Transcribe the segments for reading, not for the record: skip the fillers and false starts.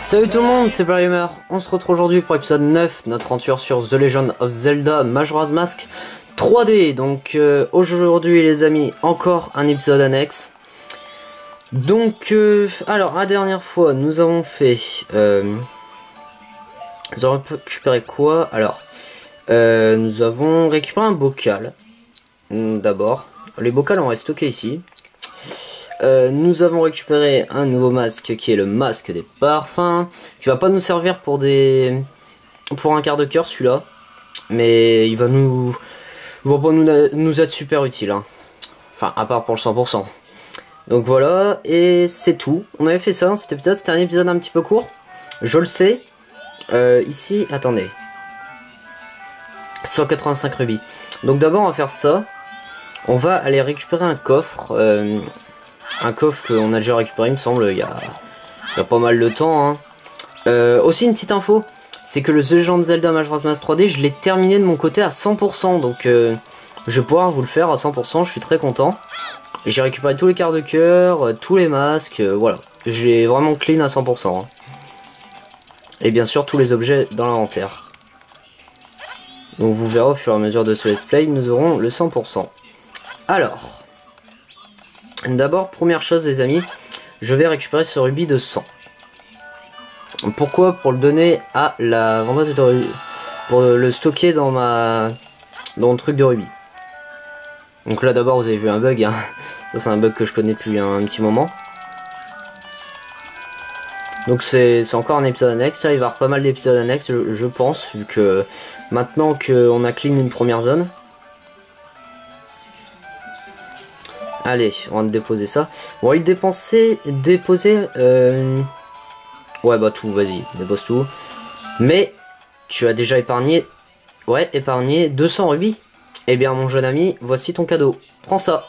Salut tout le monde, c'est Gamer. On se retrouve aujourd'hui pour l'épisode 9, notre aventure sur The Legend of Zelda Majora's Mask 3D. Donc aujourd'hui les amis, encore un épisode annexe. Donc alors la dernière fois nous avons fait... nous avons récupéré quoi? Alors nous avons récupéré un bocal. D'abord, les bocals on va stocker ici. Nous avons récupéré un nouveau masque qui est le masque des parfums, qui va pas nous servir pour un quart de cœur celui-là, mais il va pas nous être super utile, hein. Enfin à part pour le 100%. Donc voilà, et c'est tout. On avait fait ça dans cet épisode, c'était un épisode un petit peu court, je le sais. Ici, attendez, 185 rubis. Donc d'abord on va faire ça. On va aller récupérer un coffre. Un coffre qu'on a déjà récupéré, il me semble, il y a pas mal de temps, hein. Aussi une petite info, c'est que le The Legend of Zelda Majora's Mask 3D, je l'ai terminé de mon côté à 100%, donc je vais pouvoir vous le faire à 100%, je suis très content. J'ai récupéré tous les quarts de cœur, tous les masques, voilà. J'ai vraiment clean à 100%, hein. Et bien sûr tous les objets dans l'inventaire. Donc vous verrez au fur et à mesure de ce let's play, nous aurons le 100%. Alors... D'abord, première chose les amis, je vais récupérer ce rubis de 100. Pourquoi? Pour le donner à la vendeuse de rubis. Pour le stocker dans le truc de rubis. Donc là d'abord vous avez vu un bug, hein. Ça c'est un bug que je connais depuis un petit moment. Donc c'est encore un épisode annexe, il va y avoir pas mal d'épisodes annexes je pense, vu que maintenant qu'on a clean une première zone. Allez, on va déposer ça. On va lui déposer... Ouais, bah tout, vas-y, dépose tout. Mais, tu as déjà épargné... Ouais, épargné 200 rubis. Eh bien, mon jeune ami, voici ton cadeau. Prends ça.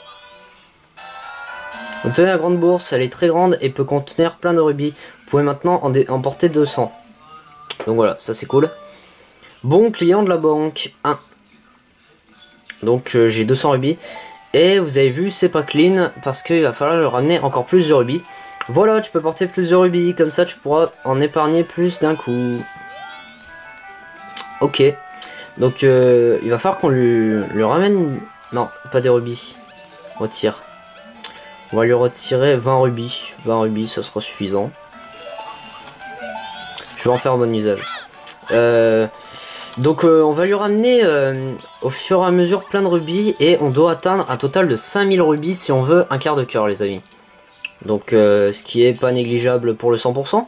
Obtenez la grande bourse, elle est très grande et peut contenir plein de rubis. Vous pouvez maintenant en porter 200. Donc voilà, ça c'est cool. Bon client de la banque, 1. Donc j'ai 200 rubis. Et vous avez vu, c'est pas clean parce qu'il va falloir le ramener encore plus de rubis. Voilà, tu peux porter plus de rubis, comme ça tu pourras en épargner plus d'un coup. Ok, donc il va falloir qu'on lui ramène... Non, pas des rubis. Retire. On va lui retirer 20 rubis. 20 rubis, ça sera suffisant. Je vais en faire bon usage. Donc on va lui ramener au fur et à mesure plein de rubis et on doit atteindre un total de 5000 rubis si on veut un quart de cœur les amis. Donc ce qui est pas négligeable pour le 100%.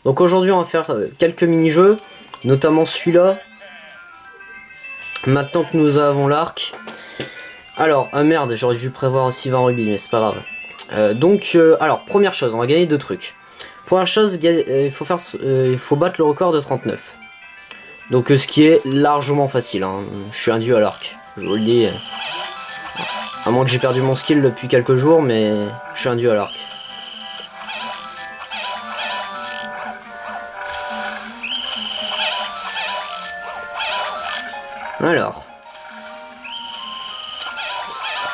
Donc aujourd'hui on va faire quelques mini-jeux, notamment celui-là. Maintenant que nous avons l'arc. Alors, ah merde, j'aurais dû prévoir aussi 20 rubis mais c'est pas grave. Alors première chose, on va gagner 2 trucs. Première chose, il faut battre le record de 39. Donc ce qui est largement facile, hein. Je suis un dieu à l'arc, je vous le dis. À moins que j'ai perdu mon skill depuis quelques jours, mais je suis un dieu à l'arc. Alors,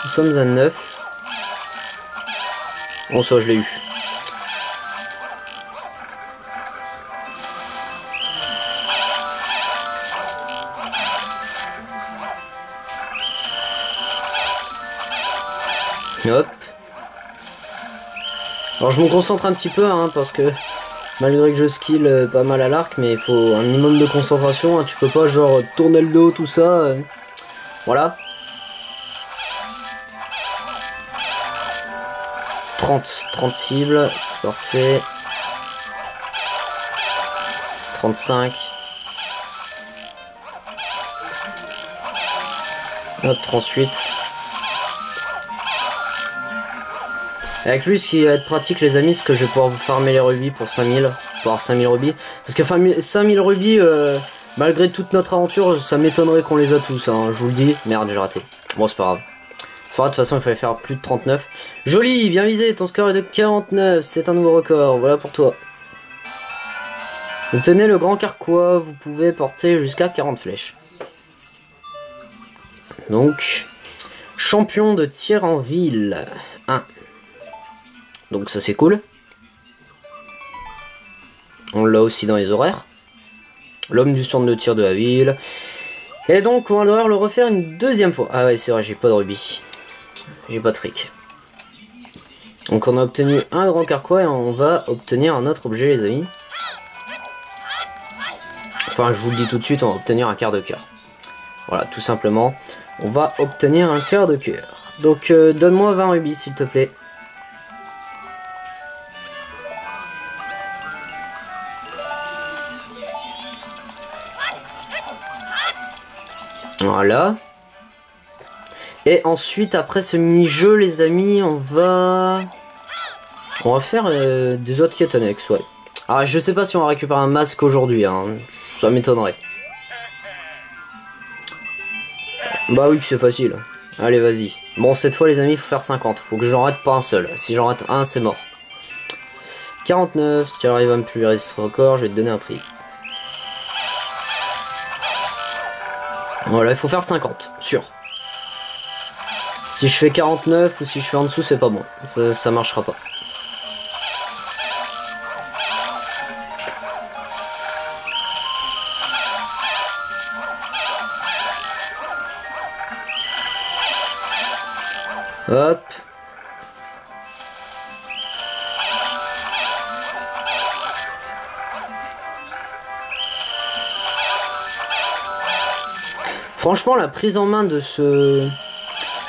nous sommes à 9. Bon ça je l'ai eu. Hop. Alors je me concentre un petit peu, hein, parce que malgré que je skill pas mal à l'arc, mais il faut un minimum de concentration, hein. Tu peux pas genre tourner le dos, tout ça. Voilà. 30 cibles, c'est parfait. 35. Hop, 38. Avec lui, ce qui va être pratique les amis, c'est que je vais pouvoir vous farmer les rubis pour 5000, pour avoir 5000 rubis. Parce que 5000 rubis, malgré toute notre aventure, ça m'étonnerait qu'on les a tous, hein, je vous le dis. Merde, j'ai raté. Bon, c'est pas grave. C'est pas grave, de toute façon, il fallait faire plus de 39. Joli, bien visé, ton score est de 49, c'est un nouveau record, voilà pour toi. Vous tenez le grand carquois, vous pouvez porter jusqu'à 40 flèches. Donc, champion de tir en ville, 1. Donc ça c'est cool. On On l'a aussi dans les horaires. L'homme du stand de tir de la ville. Et donc on va devoir le refaire une deuxième fois. Ah ouais, c'est vrai, j'ai pas de rubis. J'ai pas de fric. Donc on a obtenu un grand carquois et on va obtenir un autre objet, les amis. Enfin, je vous le dis tout de suite, on va obtenir un quart de cœur. Voilà, tout simplement, on va obtenir un quart de cœur. Donc donne-moi 20 rubis, s'il te plaît. Voilà. Et ensuite, après ce mini-jeu, les amis, on va faire des autres quêtes annexes, ouais. Alors, je sais pas si on va récupérer un masque aujourd'hui, hein. Ça m'étonnerait. Bah oui, c'est facile. Allez, vas-y. Bon, cette fois, les amis, il faut faire 50. Faut que j'en rate pas un seul. Si j'en rate un, c'est mort. 49. Si tu arrives à me pulvériser ce record, je vais te donner un prix. Voilà, il faut faire 50, sûr. Si je fais 49 ou si je fais en dessous, c'est pas bon. Ça marchera pas. Hop. Franchement, la prise en main de ce...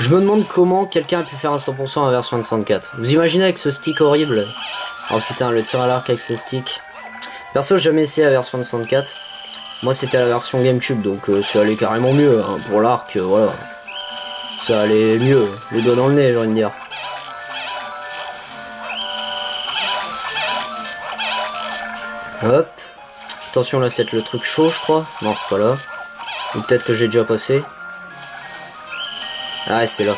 Je me demande comment quelqu'un a pu faire un 100% en version 64. Vous imaginez avec ce stick horrible? Oh putain, le tir à l'arc avec ce stick. Perso, j'ai jamais essayé la version 64. Moi, c'était la version GameCube, donc ça allait carrément mieux. Hein. Pour l'arc, voilà. Ça allait mieux. Les doigts dans le nez, j'ai envie de dire. Hop. Attention, là, c'est le truc chaud, je crois. Non, c'est pas là. Ou peut-être que j'ai déjà passé. Ah, c'est là.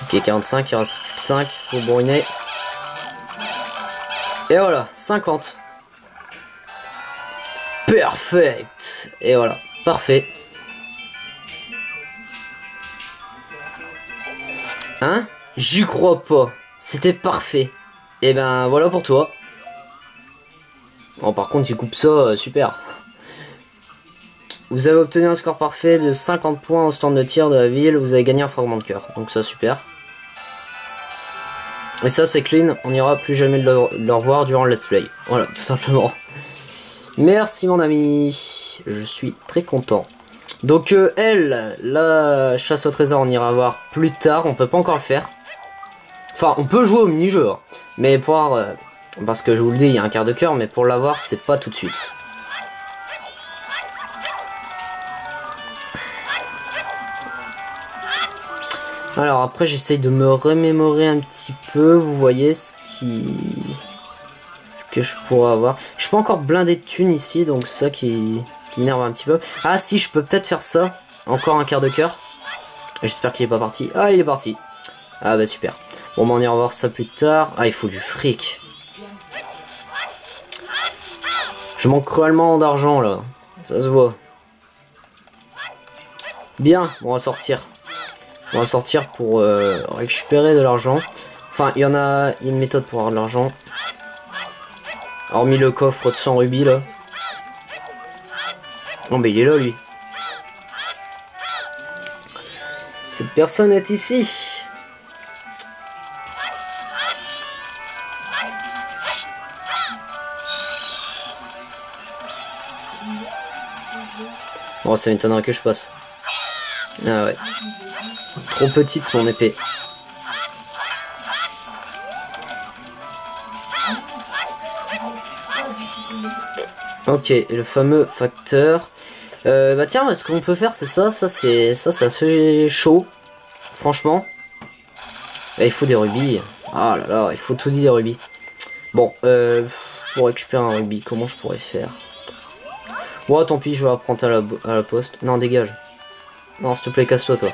Ok, 45, il reste plus que 5. Faut bourriner. Et voilà, 50. Perfect. Et voilà, parfait. Hein? J'y crois pas. C'était parfait. Et ben voilà pour toi. Bon, par contre, tu coupes ça, super. Vous avez obtenu un score parfait de 50 points au stand de tir de la ville. Vous avez gagné un fragment de cœur. Donc ça, super. Et ça, c'est clean. On n'ira plus jamais le revoir durant le let's play. Voilà, tout simplement. Merci, mon ami. Je suis très content. Donc, elle, la chasse au trésor, on ira voir plus tard. On peut pas encore le faire. Enfin, on peut jouer au mini-jeu. Hein. Mais pour avoir... parce que je vous le dis, il y a un quart de cœur. Mais pour l'avoir, c'est pas tout de suite. Alors après j'essaye de me remémorer un petit peu, vous voyez ce que je pourrais avoir. Je suis pas encore blindé de thunes ici, donc ça qui m'énerve un petit peu. Ah si, je peux peut-être faire ça, encore un quart de cœur. J'espère qu'il est pas parti. Ah, il est parti. Ah bah super. Bon bah on ira voir ça plus tard. Ah, il faut du fric. Je manque cruellement d'argent là, ça se voit. Bien, on va sortir. On va sortir pour récupérer de l'argent. Enfin, il y a une méthode pour avoir de l'argent. Hormis le coffre de 100 rubis, là. Non, mais il est là, lui. Cette personne est ici. Bon, ça m'étonnerait que je passe. Ah ouais. Trop petite mon épée. Ok, le fameux facteur. Bah tiens, ce qu'on peut faire, c'est ça. Ça c'est assez chaud. Franchement. Et il faut des rubis. Ah là là, il faut tout dire des rubis. Bon, pour récupérer un rubis, comment je pourrais faire? Bon, tant pis, je vais apprendre à la poste. Non, dégage. Non, s'il te plaît, casse-toi, toi.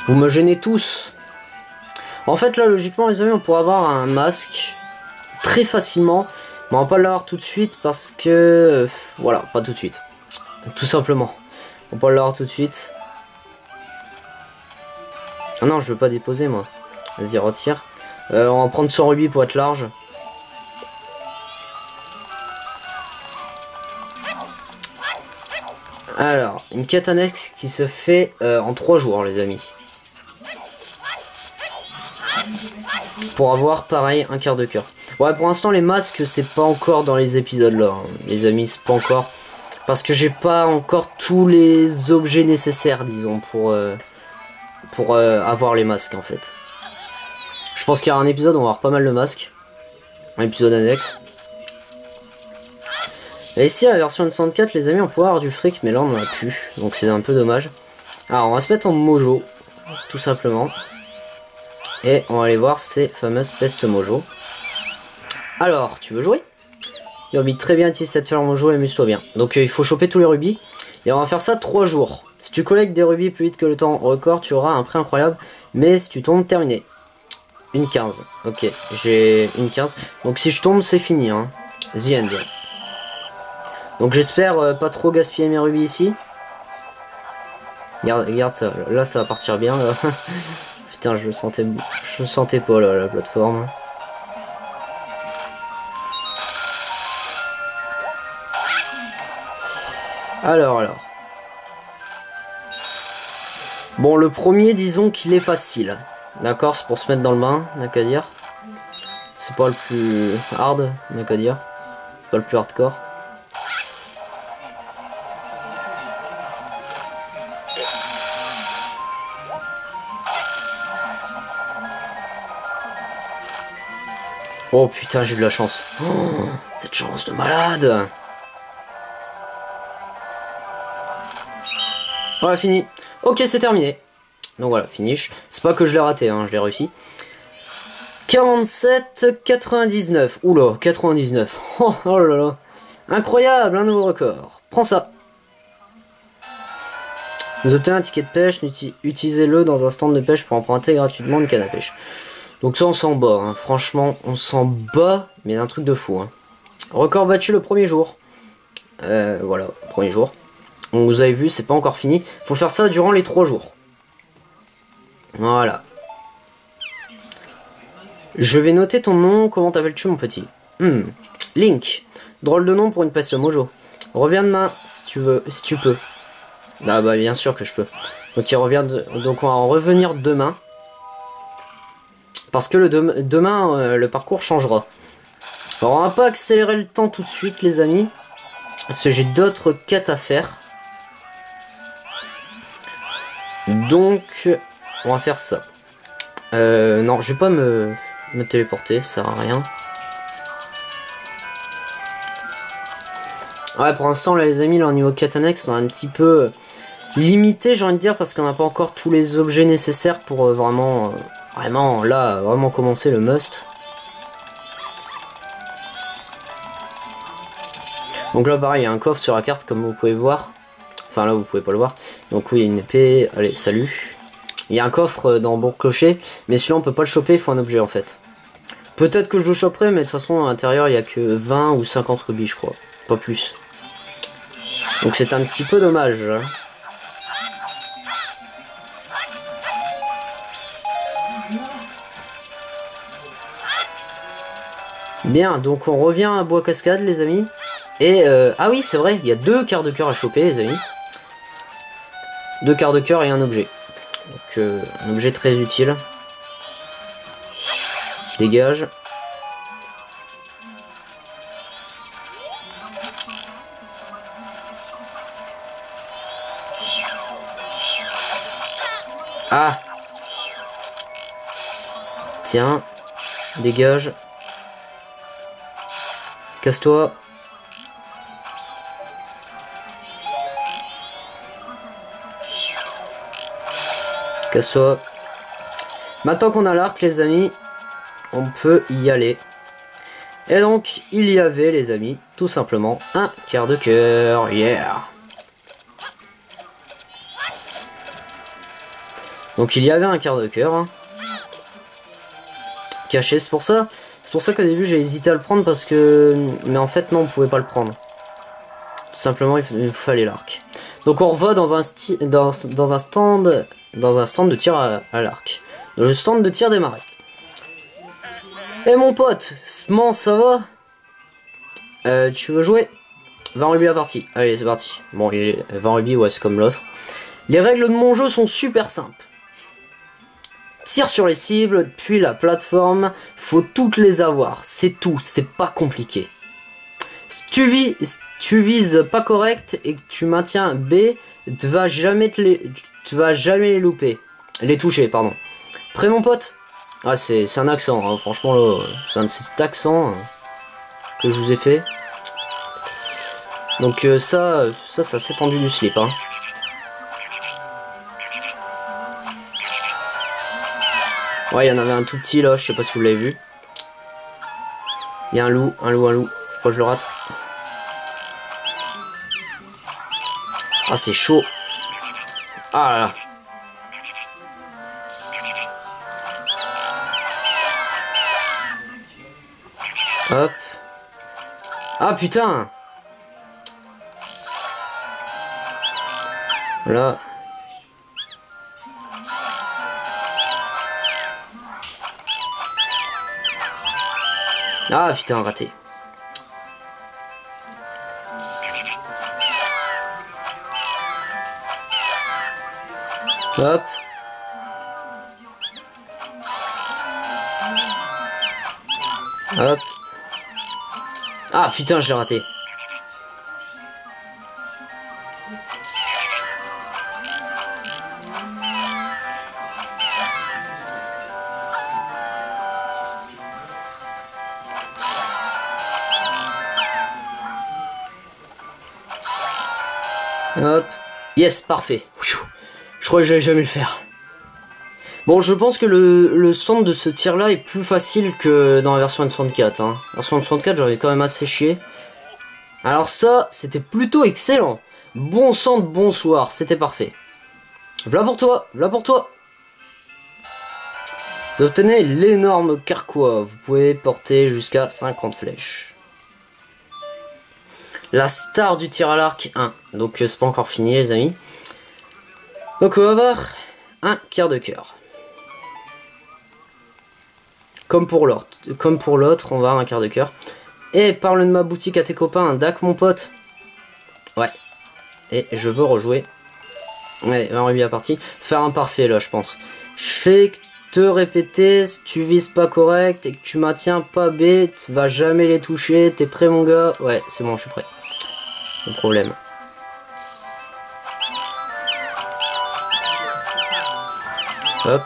Vous me gênez tous. En fait, là, logiquement, les amis, on pourrait avoir un masque très facilement. Mais on va pas l'avoir tout de suite parce que... voilà, pas tout de suite. Tout simplement. On va pas l'avoir tout de suite. Ah non, je veux pas déposer moi. Vas-y, retire. On va prendre 100 rubis pour être large. Alors, une quête annexe qui se fait en 3 jours, les amis. Pour avoir, pareil, un quart de cœur. Ouais, pour l'instant, les masques, c'est pas encore dans les épisodes là, hein. Les amis, c'est pas encore. Parce que j'ai pas encore tous les objets nécessaires, disons, pour avoir les masques, en fait. Je pense qu'il y a un épisode où on va avoir pas mal de masques. Un épisode annexe. Et ici, la version de 64, les amis, on peut avoir du fric, mais là, on en a plus. Donc, c'est un peu dommage. Alors, on va se mettre en mojo, tout simplement. Et on va aller voir ces fameuses pestes mojo. Alors, tu veux jouer? Yobi, très bien, utilise cette ferme mojo et amuse-toi bien. Donc, il faut choper tous les rubis. Et on va faire ça 3 jours. Si tu collectes des rubis plus vite que le temps record, tu auras un prix incroyable. Mais si tu tombes, terminé. Une 15. Ok, j'ai une 15. Donc, si je tombe, c'est fini. Hein. The end. Donc, j'espère pas trop gaspiller mes rubis ici. Regarde ça. Là, ça va partir bien. Là. Putain, je le sentais pas là, la plateforme. Alors. Bon, le premier, disons qu'il est facile. D'accord, c'est pour se mettre dans le bain, n'a qu'à dire. C'est pas le plus hard, n'a qu'à dire. C'est pas le plus hardcore. Oh putain, j'ai de la chance. Oh, cette chance de malade. Voilà, fini. Ok, c'est terminé. Donc voilà, finish. C'est pas que je l'ai raté, hein, je l'ai réussi. 47,99. Oula, 99. Oh là là. Incroyable, un nouveau record. Prends ça. Vous obtenez un ticket de pêche, utilisez-le dans un stand de pêche pour emprunter gratuitement une canne à pêche. Donc ça on s'en bat, hein. Franchement on s'en bat, mais un truc de fou. Hein. Record battu le premier jour. Voilà, premier jour. Donc vous avez vu, c'est pas encore fini. Faut faire ça durant les 3 jours. Voilà. Je vais noter ton nom, comment t'appelles-tu mon petit? Link. Drôle de nom pour une peste mojo. Reviens demain si tu veux, si tu peux. Ah bah bien sûr que je peux. Donc il revient donc on va en revenir demain. Parce que demain, le parcours changera. Alors, on va pas accélérer le temps tout de suite, les amis. Parce que j'ai d'autres quêtes à faire. Donc, on va faire ça. Non, je vais pas me téléporter, ça sert à rien. Ouais, pour l'instant, là, les amis, là, au niveau quête annexe, on est un petit peu limité, j'ai envie de dire, parce qu'on n'a pas encore tous les objets nécessaires pour vraiment... Vraiment commencer le must. Donc là pareil, il y a un coffre sur la carte comme vous pouvez voir. Enfin là vous pouvez pas le voir. Donc oui, il y a une épée. Allez, salut. Il y a un coffre dans Bourg-Clocher. Mais celui-là on peut pas le choper, il faut un objet en fait. Peut-être que je le choperai, mais de toute façon à l'intérieur il y a que 20 ou 50 rubis je crois. Pas plus. Donc c'est un petit peu dommage. Hein. Bien, donc on revient à Bois Cascade les amis. Et ah oui c'est vrai, il y a 2 quarts de cœur à choper les amis. 2 quarts de cœur et un objet. Donc un objet très utile. Dégage. Ah. Tiens. Dégage. Casse-toi. Casse-toi. Maintenant qu'on a l'arc les amis, on peut y aller. Et donc il y avait les amis, tout simplement un quart de cœur. Yeah. Donc il y avait un quart de cœur. Hein. Caché, c'est pour ça. C'est pour ça qu'au début j'ai hésité à le prendre parce que... Mais en fait non, on pouvait pas le prendre. Tout simplement il fallait l'arc. Donc on revoit dans un stand dans un stand de tir à l'arc. Le stand de tir des marais. Eh mon pote, Sman, ça va? Tu veux jouer? Va en rugby à partie. Allez, c'est parti. Bon, va en rugby, ouais, c'est comme l'autre. Les règles de mon jeu sont super simples. Tire sur les cibles depuis la plateforme, faut toutes les avoir. C'est tout, c'est pas compliqué. Si tu vises pas correct et que tu maintiens B, tu vas jamais les louper. Les toucher, pardon. Prêt mon pote? Ah c'est un accent, hein. Franchement là, c'est un de cet accent que je vous ai fait. Donc ça s'est tendu du slip, hein. Ouais, il y en avait un tout petit là, je sais pas si vous l'avez vu. Il y a un loup. Faut pas que je le rate. Ah, c'est chaud. Ah là là. Hop. Ah putain. Là. Ah putain, raté. Hop. Hop. Ah putain, je l'ai raté. Hop. Yes, parfait. Je crois que j'allais jamais le faire. Bon, je pense que le centre de ce tir là est plus facile que dans la version N64. Hein. La version N64, j'avais quand même assez chié. Alors ça, c'était plutôt excellent. Bon centre, bonsoir, c'était parfait. Voilà pour toi, voilà pour toi. Vous obtenez l'énorme carquois. Vous pouvez porter jusqu'à 50 flèches. La star du tir à l'arc 1. Donc c'est pas encore fini les amis. Donc on va avoir un quart de cœur. Comme pour l'autre, on va avoir un quart de cœur. Et parle de ma boutique à tes copains, Dak mon pote. Ouais. Et je veux rejouer. Allez, on revient à la partie. Faire un parfait là, je pense. Je fais te répéter, si tu vises pas correct et que tu maintiens pas B, tu vas jamais les toucher. T'es prêt mon gars? Ouais, c'est bon, je suis prêt. Pas de problème. Hop.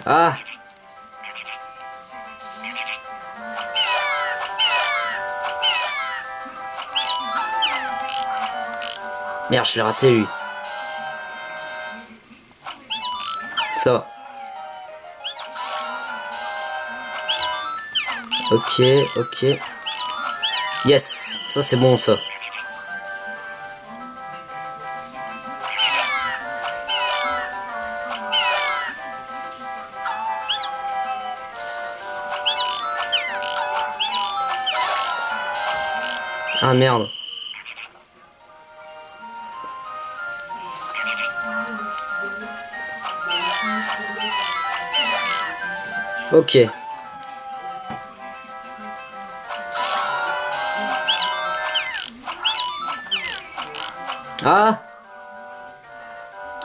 Ah. Merde, je l'ai raté lui. Ça va. Ok, ok. Yes, ça c'est bon ça. Ah merde. Ok. Ah,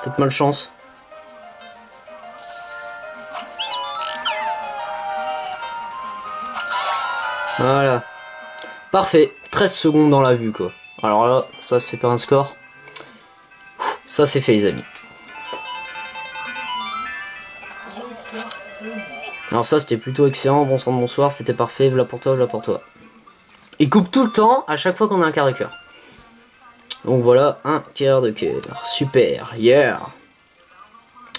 cette malchance. Voilà. Parfait. 13 secondes dans la vue quoi. Alors là, ça c'est pas un score. Ça c'est fait les amis. Alors ça c'était plutôt excellent, bonsoir, c'était parfait, voilà pour toi, voilà pour toi. Il coupe tout le temps à chaque fois qu'on a un quart de cœur. Donc voilà, un quart de cœur, super, yeah.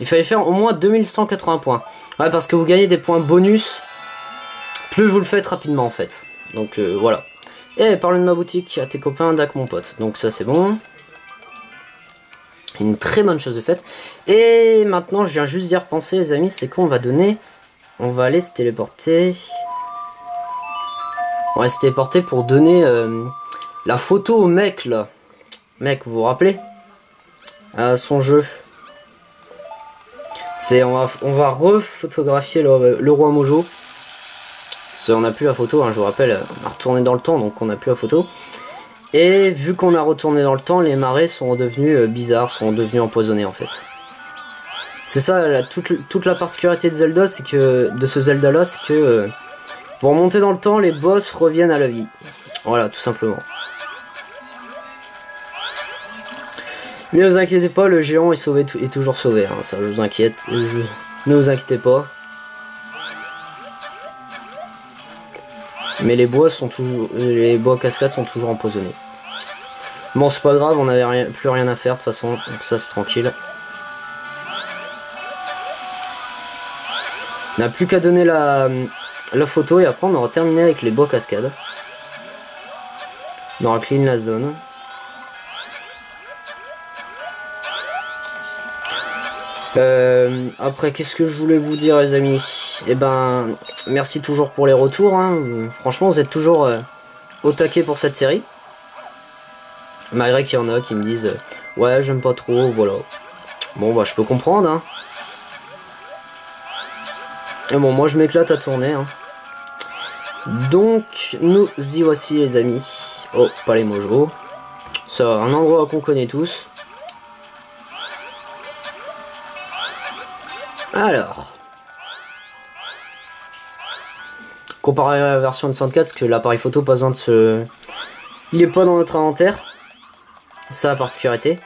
Il fallait faire au moins 2180 points. Ouais, parce que vous gagnez des points bonus, plus vous le faites rapidement en fait. Donc voilà. Et parle de ma boutique à tes copains, Dak mon pote. Donc ça c'est bon. Une très bonne chose de faite. Et maintenant, je viens juste d'y repenser, les amis, c'est qu'on va donner... On va aller se téléporter. On va se téléporter pour donner la photo au mec, là. Mec, vous vous rappelez? À son jeu. C'est on va refotographier le roi Mojo. On n'a plus la photo, hein, je vous rappelle, on a retourné dans le temps, donc on n'a plus la photo. Et vu qu'on a retourné dans le temps, les marais sont devenus bizarres, sont devenus empoisonnés en fait. C'est ça, toute la particularité de Zelda, c'est que de ce Zelda là, c'est que pour remonter dans le temps, les boss reviennent à la vie. Voilà, tout simplement. Mais ne vous inquiétez pas, le géant est sauvé, est toujours sauvé. Hein, ça, je vous inquiète, ne vous inquiétez pas. Mais les bois cascades sont toujours empoisonnés. Bon, c'est pas grave, on n'avait plus rien à faire de toute façon, donc ça c'est tranquille. On n'a plus qu'à donner la photo et après on aura terminé avec les bois cascades. On aura clean la zone. Après, qu'est-ce que je voulais vous dire, les amis? Eh ben, merci toujours pour les retours. Hein. Franchement, vous êtes toujours au taquet pour cette série. Malgré qu'il y en a qui me disent ouais, j'aime pas trop, voilà. Bon, bah, je peux comprendre. Hein. Et bon, moi, je m'éclate à tourner. Hein. Donc, nous y voici, les amis. Oh, pas les Mojo. C'est un endroit qu'on connaît tous. Alors, comparé à la version de 64, parce que l'appareil photo pas besoin de se... Il est pas dans notre inventaire. C'est la particularité.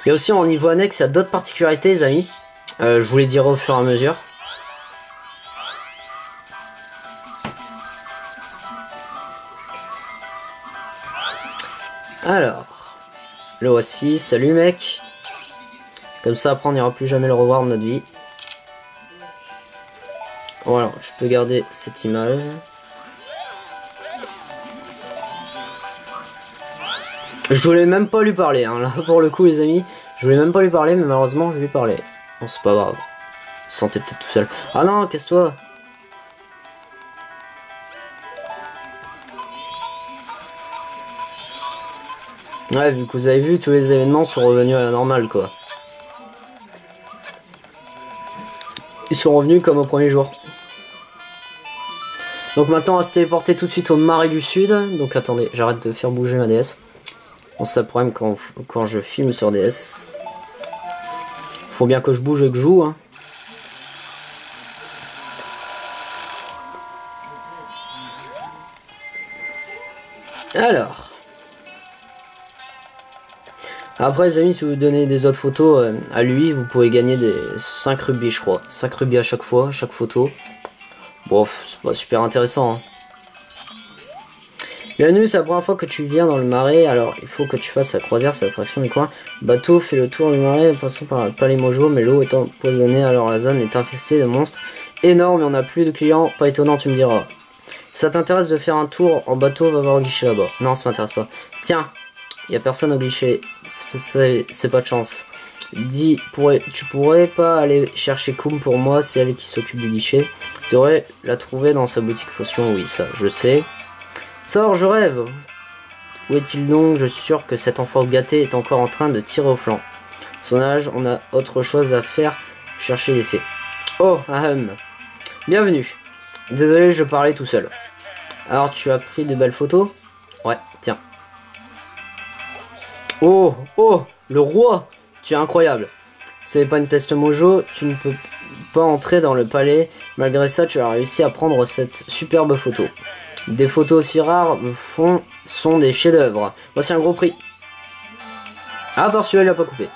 Et aussi en niveau annexe, il y a d'autres particularités, les amis. Je vous les dirai au fur et à mesure. Alors, le voici, salut mec. Comme ça, après, on n'ira plus jamais le revoir de notre vie. Voilà, je peux garder cette image. Je voulais même pas lui parler, hein. Là, pour le coup, les amis. Je voulais même pas lui parler, mais malheureusement, je lui parlais. Bon, c'est pas grave. Je sentais peut-être tout seul. Ah non, casse-toi. Ouais, vu que vous avez vu, tous les événements sont revenus à la normale, quoi. Ils sont revenus comme au premier jour. Donc maintenant on va se téléporter tout de suite au marais du sud. Donc attendez, j'arrête de faire bouger ma DS. Bon, c'est le problème quand je filme sur DS. Faut bien que je bouge et que je joue. Hein. Alors. Après les amis, si vous donnez des autres photos à lui, vous pouvez gagner des 5 rubis je crois. 5 rubis à chaque fois, chaque photo. Bon, c'est pas super intéressant. Hein. Bienvenue, c'est la première fois que tu viens dans le marais, alors il faut que tu fasses la croisière, c'est l'attraction du coin. Bateau fait le tour du marais en passant par le palais Mojo, mais l'eau est empoisonnée, alors la zone est infestée de monstres énormes et on n'a plus de clients, pas étonnant tu me diras. Si ça t'intéresse de faire un tour en bateau, va voir au guichet là-bas. Non, ça m'intéresse pas. Tiens, il y a personne au guichet, c'est pas de chance. Dis, tu pourrais pas aller chercher Koum pour moi, c'est elle qui s'occupe du guichet. Tu devrais la trouver dans sa boutique potion, oui ça je sais. Sors, je rêve. Où est-il donc? Je suis sûr que cet enfant gâté est encore en train de tirer au flanc. Son âge, on a autre chose à faire, chercher des faits. Oh, bienvenue. Désolé, je parlais tout seul. Alors, tu as pris de belles photos? Ouais, tiens. Oh, oh, le roi! Tu es incroyable. Ce n'est pas une peste Mojo, tu ne peux pas entrer dans le palais. Malgré ça, tu as réussi à prendre cette superbe photo. Des photos aussi rares sont des chefs-d'œuvre. Voici un gros prix. Ah, par celui-là, il n'a pas coupé.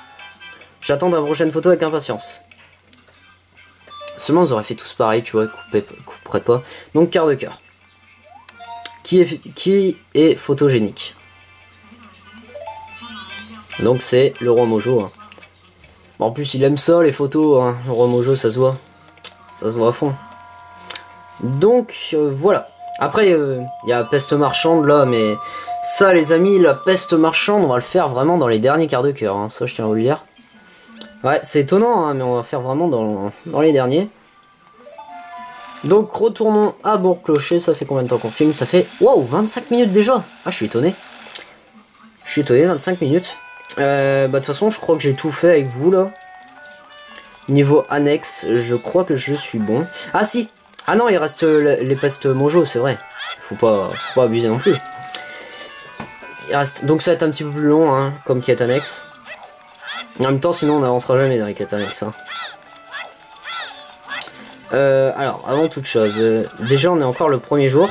J'attends ta prochaine photo avec impatience. Seulement, ils auraient fait tous pareil, tu vois, couperait pas. Donc, quart de cœur. Qui est photogénique? Donc, c'est le roi Mojo. Hein. En plus, il aime ça, les photos. Hein. Le roi Mojo, ça se voit. Ça se voit à fond. Donc, voilà. Après, il y a peste marchande là, mais ça, les amis, la peste marchande, on va le faire vraiment dans les derniers quarts de cœur. Hein. Ça, je tiens à vous le dire. Ouais, c'est étonnant, hein, mais on va faire vraiment dans les derniers. Donc, retournons à Bourg-Clocher. Ça fait combien de temps qu'on filme? Ça fait, wow, 25 minutes déjà. Ah, je suis étonné. Je suis étonné, 25 minutes. Bah, de toute façon, je crois que j'ai tout fait avec vous, là. Niveau annexe, je crois que je suis bon. Ah, si. Ah non, il reste les pestes mojo, c'est vrai. Faut pas abuser non plus. Il reste... Donc ça va être un petit peu plus long, hein, comme quête annexe. En même temps, sinon on n'avancera jamais dans les quêtes annexes. Hein. Alors, avant toute chose, déjà on est encore le premier jour.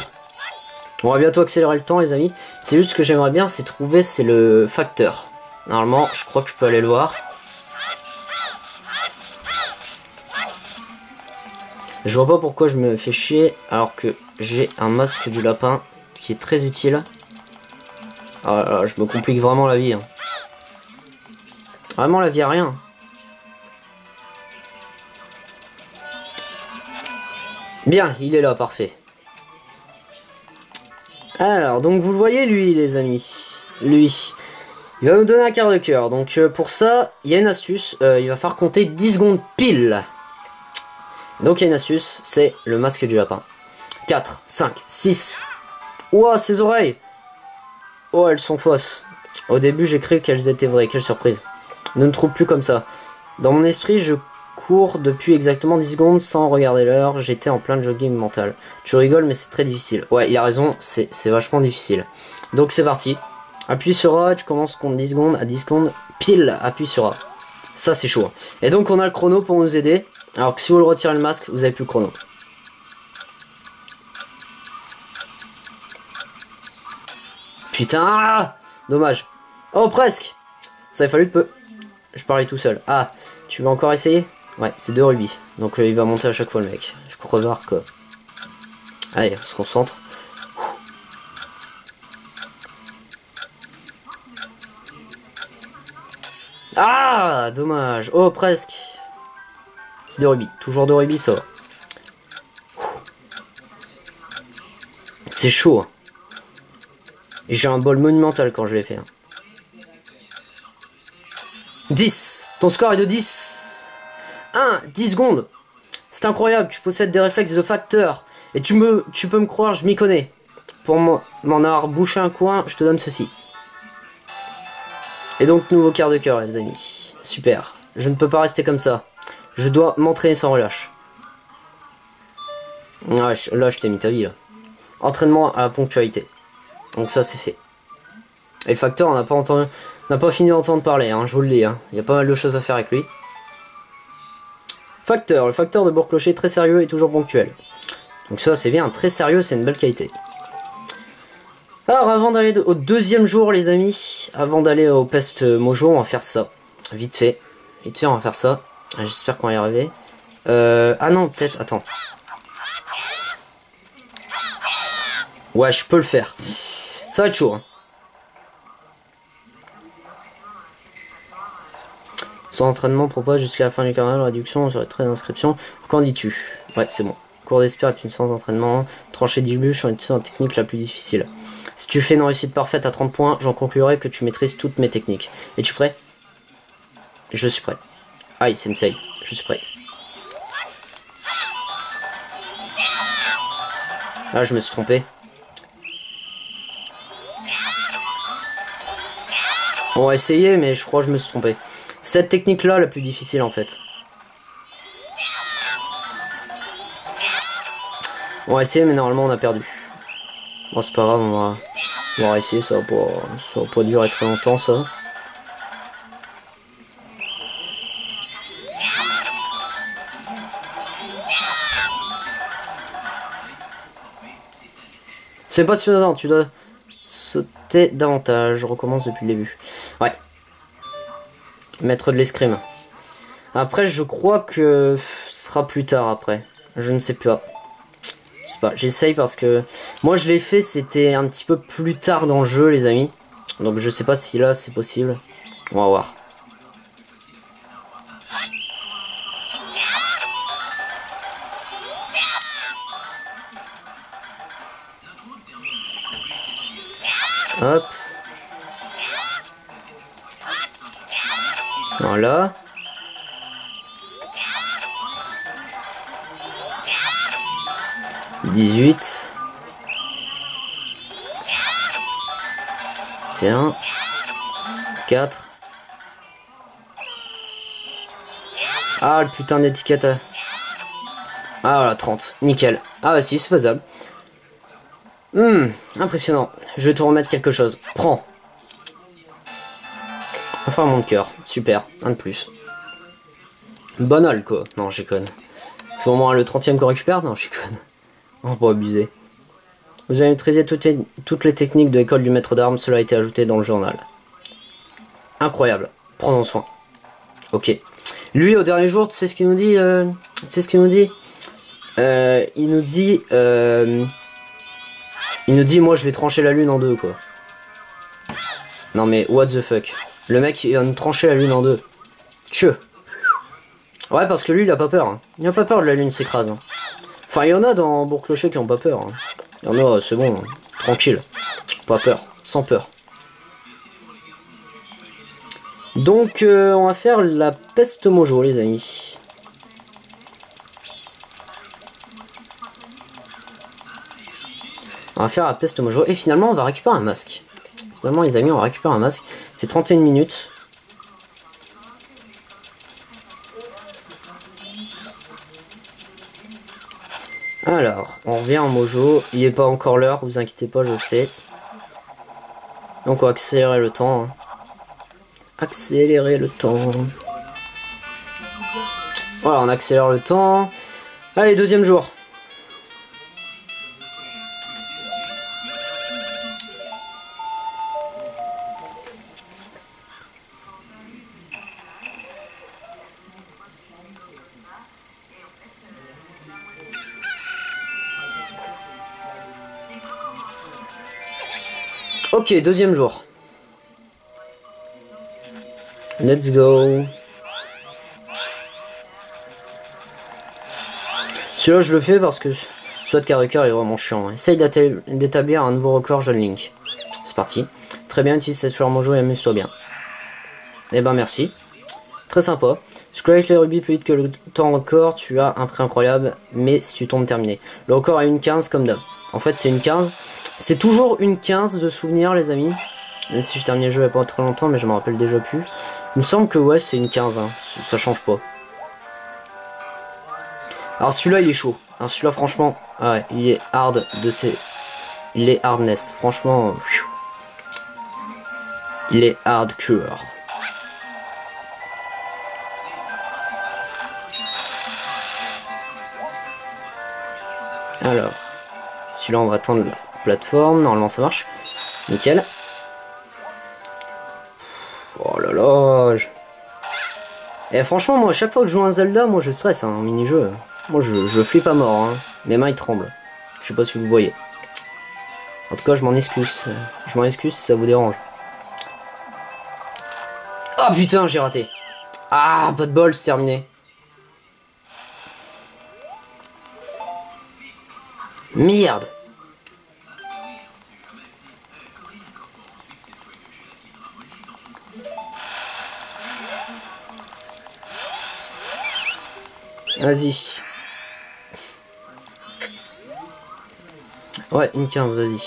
On va bientôt accélérer le temps, les amis. C'est juste ce que j'aimerais bien, c'est trouver, c'est le facteur. Normalement, je crois que je peux aller le voir. Je vois pas pourquoi je me fais chier alors que j'ai un masque du lapin qui est très utile. Ah là là, je me complique vraiment la vie. Hein. Vraiment la vie à rien. Bien, il est là, parfait. Alors, donc vous le voyez lui, les amis. Lui. Il va nous donner un quart de cœur. Donc pour ça, il y a une astuce. Il va falloir compter 10 secondes pile. Donc il y a une astuce, c'est le masque du lapin. 4, 5, 6. Ouah, ses oreilles. Oh, elles sont fausses. Au début, j'ai cru qu'elles étaient vraies. Quelle surprise. Ne me trouve plus comme ça. Dans mon esprit, je cours depuis exactement 10 secondes sans regarder l'heure. J'étais en plein jogging mental. Tu rigoles, mais c'est très difficile. Ouais, il a raison, c'est vachement difficile. Donc c'est parti. Appuie sur A, tu commences compte 10 secondes. À 10 secondes, pile, appuie sur A. Ça, c'est chaud. Et donc, on a le chrono pour nous aider. Alors que si vous le retirez le masque, vous avez plus le chrono. Putain, ah, dommage. Oh, presque. Ça a fallu peu. Je parlais tout seul. Ah, tu veux encore essayer? Ouais, c'est 2 rubis. Donc il va monter à chaque fois le mec. Je crevard quoi. Allez, on se concentre. Ah, dommage. Oh, presque. C'est 2 rubis. Toujours 2 rubis, ça va. C'est chaud. Hein. J'ai un bol monumental quand je l'ai fait. Hein. 10. Ton score est de 10. 10 secondes. C'est incroyable, tu possèdes des réflexes de facteur. Et tu peux me croire, je m'y connais. Pour m'en avoir bouché un coin, je te donne ceci. Et donc, nouveau quart de cœur, les amis. Super. Je ne peux pas rester comme ça. Je dois m'entraîner sans relâche. Ouais, là, je t'ai mis ta vie, là. Entraînement à la ponctualité. Donc ça, c'est fait. Et le facteur, on n'a pas fini d'entendre parler, hein, je vous le dis. Hein. Il y a pas mal de choses à faire avec lui. Facteur. Le facteur de Bourg-Clocher, très sérieux et toujours ponctuel. Donc ça, c'est bien. Très sérieux, c'est une belle qualité. Alors, avant d'aller au deuxième jour, les amis, avant d'aller au peste mojo, on va faire ça. Vite fait. Vite fait, on va faire ça. J'espère qu'on va y arriver. Ah non, peut-être, attends. Ouais, je peux le faire. Ça va être chaud. Hein. Son entraînement propose jusqu'à la fin du carnaval, réduction sur les traits d'inscription. Qu'en dis-tu? Ouais, c'est bon. Cours d'esprit est une séance d'entraînement. Trancher 10 bûches en une technique la plus difficile. Si tu fais une réussite parfaite à 30 points, j'en conclurai que tu maîtrises toutes mes techniques. Es-tu prêt? Je suis prêt. Aïe, sensei, je suis prêt. Ah, je me suis trompé. On va essayer, mais je crois que je me suis trompé. Cette technique-là, la plus difficile en fait. On va essayer, mais normalement on a perdu. Bon, c'est pas grave, on va essayer, ça va pas durer très longtemps ça. C'est pas suffisant, tu dois sauter davantage. Je recommence depuis le début. Ouais. Mettre de l'escrime. Après, je crois que ce sera plus tard après. Je ne sais pas. Je sais pas, j'essaye parce que moi je l'ai fait, c'était un petit peu plus tard dans le jeu, les amis. Donc je sais pas si là c'est possible. On va voir. Hop. Voilà. « 18. » Tiens. 4. Ah, le putain d'étiquette. Ah, voilà, 30. Nickel. Ah, bah si, c'est faisable. Impressionnant. Je vais te remettre quelque chose. Prends. Enfin, mon cœur. Super. Un de plus. Banal, quoi. Non, j'ai conne. C'est au moins le 30e qu'on récupère. Non, j'ai conne. On va pas abuser. Vous avez maîtrisé toutes les techniques de l'école du maître d'armes. Cela a été ajouté dans le journal. Incroyable. Prends-en soin. Ok. Lui, au dernier jour, tu sais ce qu'il nous dit Tu sais ce qu'il nous dit il nous dit, moi, je vais trancher la lune en deux, quoi. Non, mais what the fuck. Le mec, il va nous trancher la lune en deux. Tcheu. Ouais, parce que lui, il a pas peur. Hein. Il a pas peur de la lune s'écrase. Hein. Enfin, il y en a dans Bourg-Clocher qui ont pas peur. Hein. Il y en a, c'est bon. Hein. Tranquille. Pas peur. Sans peur. Donc, on va faire la peste mojo, les amis. On va faire la peste mojo. Et finalement, on va récupérer un masque. Finalement, les amis, on va récupérer un masque. C'est 31 minutes. Alors, on revient en mojo. Il n'est pas encore l'heure, vous inquiétez pas, je le sais. Donc, on va accélérer le temps. Hein. Accélérer le temps. Voilà, on accélère le temps. Allez, deuxième jour. Ok, deuxième jour. Let's go. Celui-là, je le fais parce que soit de carré est vraiment chiant. Essaye d'établir un nouveau record, jeune Link. C'est parti. Très bien, utilise cette fleur mojo et amuse-toi bien. Eh ben, merci. Très sympa. Je collecte les rubis plus vite que le temps record. Tu as un prix incroyable, mais si tu tombes terminé. Le record est une 15 comme d'hab. En fait, c'est une 15. C'est toujours une 15 de souvenirs, les amis. Même si je terminais le jeu il n'y a pas très longtemps, mais je me rappelle déjà plus. Il me semble que ouais, c'est une 15. Hein. Ça change pas. Alors celui-là, il est chaud. Alors celui-là, franchement, ah ouais, il est hard de ses... Il est hardness. Franchement, il est hardcore. Alors, celui-là, on va attendre la plateforme. Normalement, ça marche. Nickel. Oh là là. Et franchement, moi, à chaque fois que je joue un Zelda, moi, je stresse, hein, un mini-jeu. Moi, je flippe à mort, hein. Mes mains, ils tremblent. Je sais pas si vous voyez. En tout cas, je m'en excuse. Je m'en excuse si ça vous dérange. Oh putain, j'ai raté. Ah, pas de bol, c'est terminé. Merde. Vas-y. Ouais, une 15, vas-y.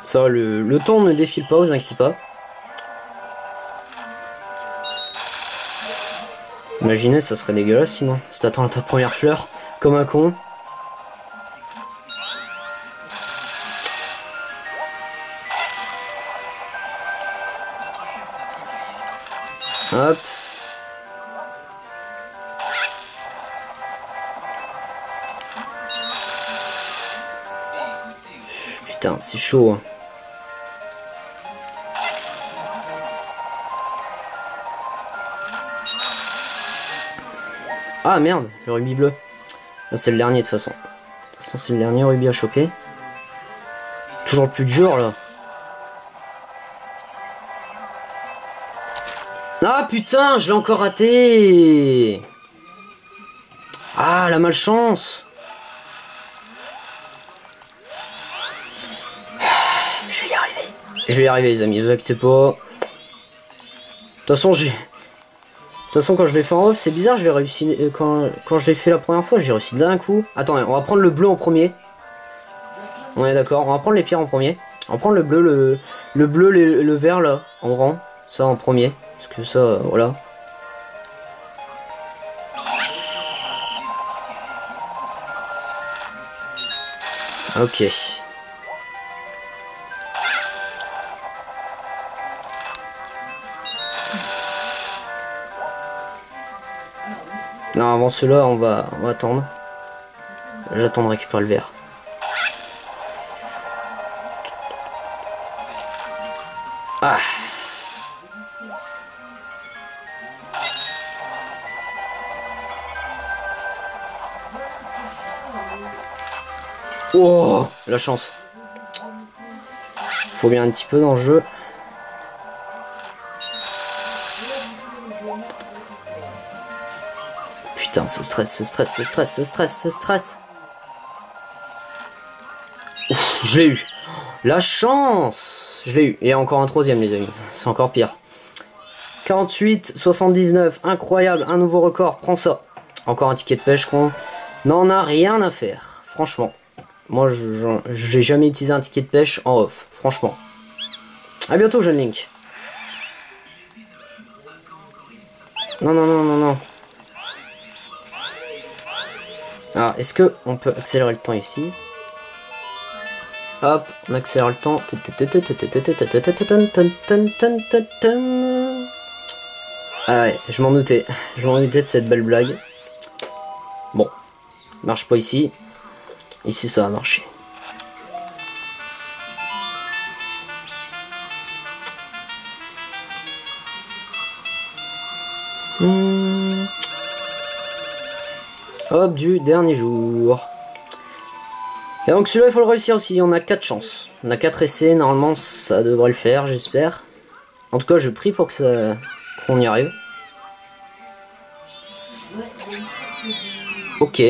Ça va, le temps ne défile pas, vous inquiétez pas. Imaginez, ça serait dégueulasse sinon. Si t'attends à ta première fleur, comme un con. Hop. Putain, c'est chaud. Hein. Ah merde, le rubis bleu. C'est le dernier de toute façon. De toute façon, c'est le dernier rubis à choper. Toujours le plus dur là. Ah putain, je l'ai encore raté. Ah, la malchance. Je vais y arriver les amis, vous inquiétez pas. De toute façon quand je l'ai fait en off, c'est bizarre, je l'ai réussi quand je l'ai fait la première fois, j'ai réussi d'un coup. Attendez, on va prendre le bleu en premier. On est d'accord, on va prendre les pierres en premier. On va prendre le bleu, le bleu, le vert là, en rang. Ça en premier. Parce que ça, voilà. Ok. Non, avant cela, on va attendre. J'attends de récupérer le verre. Ah. Oh, la chance. Faut bien un petit peu dans le jeu. Putain, ce stress. Ouf, je l'ai eu. La chance. Je l'ai eu. Et encore un troisième, les amis. C'est encore pire. 48, 79. Incroyable. Un nouveau record. Prends ça. Encore un ticket de pêche qu'on n'en a rien à faire. Franchement. Moi, j'ai jamais utilisé un ticket de pêche en off. Franchement. A bientôt, jeune Link. Non. Alors, est-ce que on peut accélérer le temps ici? Hop, on accélère le temps. Ah ouais, je m'en doutais. Je m'en doutais de cette belle blague. Bon, marche pas ici. Ici, ça va marcher. Hop, du dernier jour. Et donc celui-là, il faut le réussir aussi. On a 4 chances. On a 4 essais. Normalement, ça devrait le faire, j'espère. En tout cas, je prie pour que qu'on y arrive. Ok.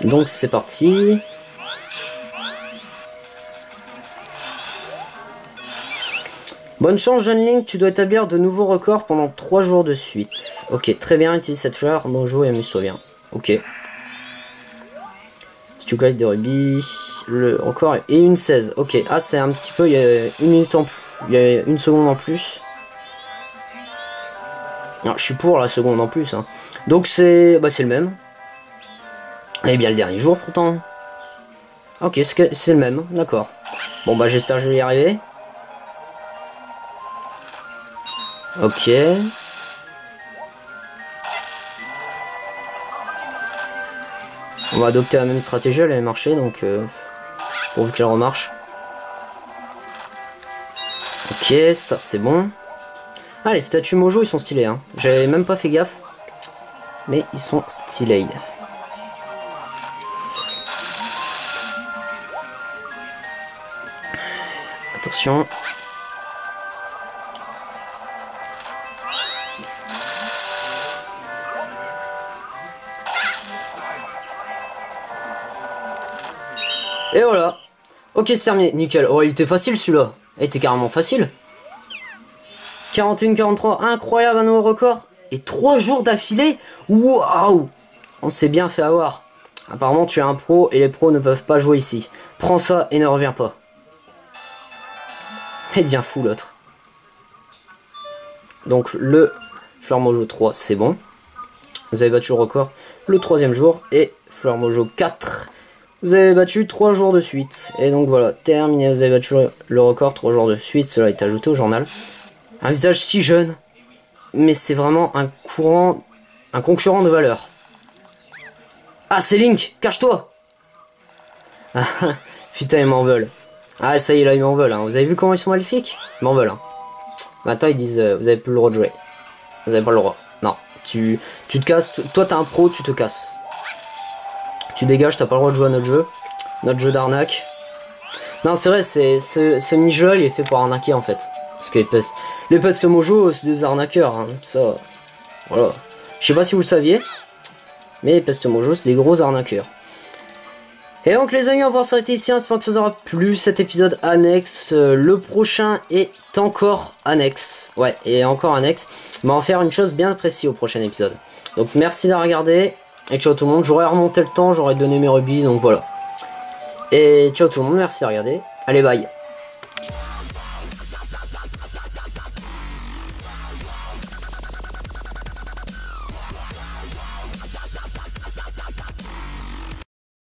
Donc c'est parti. Bonne chance, jeune Link, tu dois établir de nouveaux records pendant 3 jours de suite. Ok, très bien, utilise cette fleur, mojo et amuse-toi bien. Ok. Si tu collectes des rubis, le record et une 16. Ok, ah c'est un petit peu, il y a une minute en plus, il y a une seconde en plus. Non, je suis pour la seconde en plus. Hein. Donc c'est le même. Et bien le dernier jour pourtant. Ok, c'est le même, d'accord. Bon bah j'espère que je vais y arriver. Ok. On va adopter la même stratégie, elle avait marché, donc pourvu qu'elle remarche. Ok, ça c'est bon. Ah, les statues Mojo ils sont stylés, hein. J'avais même pas fait gaffe. Mais ils sont stylés. Attention. Et voilà. Ok, c'est terminé. Nickel. Oh, il était facile celui-là. Il était carrément facile. 41, 43. Incroyable, un nouveau record. Et 3 jours d'affilée. Waouh. On s'est bien fait avoir. Apparemment, tu es un pro et les pros ne peuvent pas jouer ici. Prends ça et ne reviens pas. Il devient fou l'autre. Donc, le Fleur Mojo 3, c'est bon. Vous avez battu le record le 3e jour. Et Fleur Mojo 4. Vous avez battu 3 jours de suite. Et donc voilà, terminé. Vous avez battu le record 3 jours de suite. Cela est ajouté au journal. Un visage si jeune. Mais c'est vraiment un concurrent de valeur. Ah, c'est Link. Cache-toi. Putain, ils m'en veulent. Ah, ça y est, là, ils m'en veulent. Hein. Vous avez vu comment ils sont maléfiques? Ils m'en veulent. Hein. Maintenant, ils disent, vous avez plus le droit de jouer. Vous avez pas le droit. Non, tu te casses. Toi, t'es un pro, tu te casses. Tu dégages, t'as pas le droit de jouer à notre jeu d'arnaque. Non, c'est vrai, ce mini-jeu, il est fait pour arnaquer, en fait. Parce que les pestes Mojo, c'est des arnaqueurs, hein. Ça, voilà. Je sais pas si vous le saviez, mais les pestes Mojo, c'est des gros arnaqueurs. Et donc les amis, on va voir s'arrêter ici, j'espère que ça vous aura plu cet épisode annexe. Le prochain est encore annexe. Ouais, et encore annexe. Mais on va faire une chose bien précise au prochain épisode. Donc merci de regarder. Et ciao tout le monde, j'aurais remonté le temps, j'aurais donné mes rubis, donc voilà. Et ciao tout le monde, merci de regarder. Allez bye.